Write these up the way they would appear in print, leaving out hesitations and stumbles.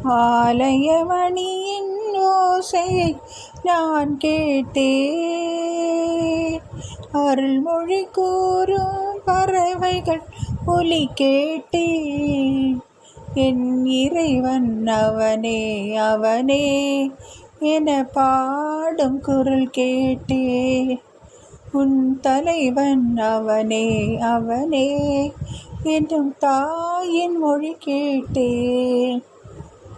ஆலயமணியின் ஓசையை நான் கேட்டேன். அருள்மொழி கூறும் பறவைகள் ஒலி கேட்டேன். என் இறைவன் அவனே அவனே என பாடும் குரல் கேட்டேன். உன் தலைவன் அவனே அவனே என்னும் தாயின் மொழி கேட்டேன்.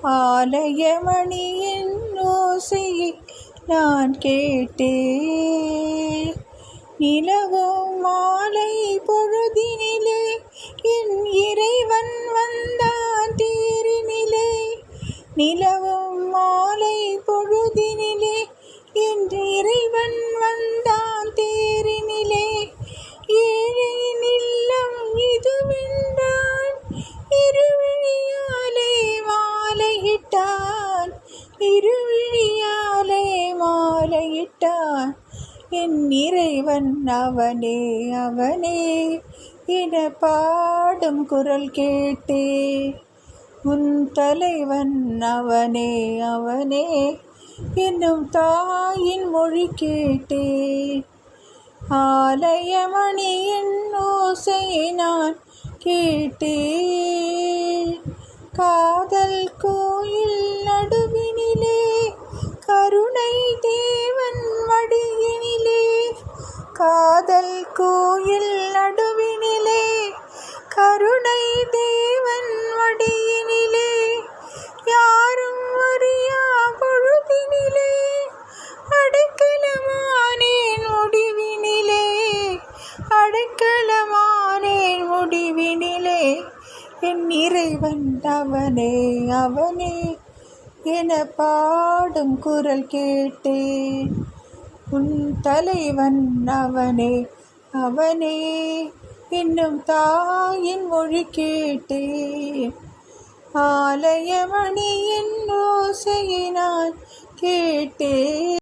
ஆலயமணியின் ஓசையை நான் கேட்டேன். நிலவும் மாலை பொழுதினிலே என் இறைவன் வந்தான் தேரினிலே. நிலவும் மாலை பொழுதினிலே என் இறைவன் வந்தான் தேரினிலே. ஏழையின் இல்லம் இதுவென்றான், இருவிழியாலே மாலையிட்டான். இருவிழியாலே மாலையிட்டான். என் இறைவன் அவனே அவனே என பாடும் குரல் கேட்டேன். உன் தலைவன் அவனே அவனே என்னும் தாயின் மொழி கேட்டேன். ஆலயமணியின் ஓசையை நான் கேட்டேன். காதல் கோயில் நடுவினிலே கருணை தேவன் மடியினிலே. காதல் கோயில் நடுவினிலே கருணை தேவன் மடியினிலே. யாரும் அறியா பொழுதினிலே அடைக்கலமானேன் முடிவினிலே. அடைக்கலமானேன் முடிவினிலே. என் இறைவன் அவனே அவனே என பாடும் குரல் கேட்டேன். உன் தலைவன் அவனே அவனே என்னும் தாயின் மொழி கேட்டேன். ஆலயமணியின் ஓசையை நான் கேட்டேன்.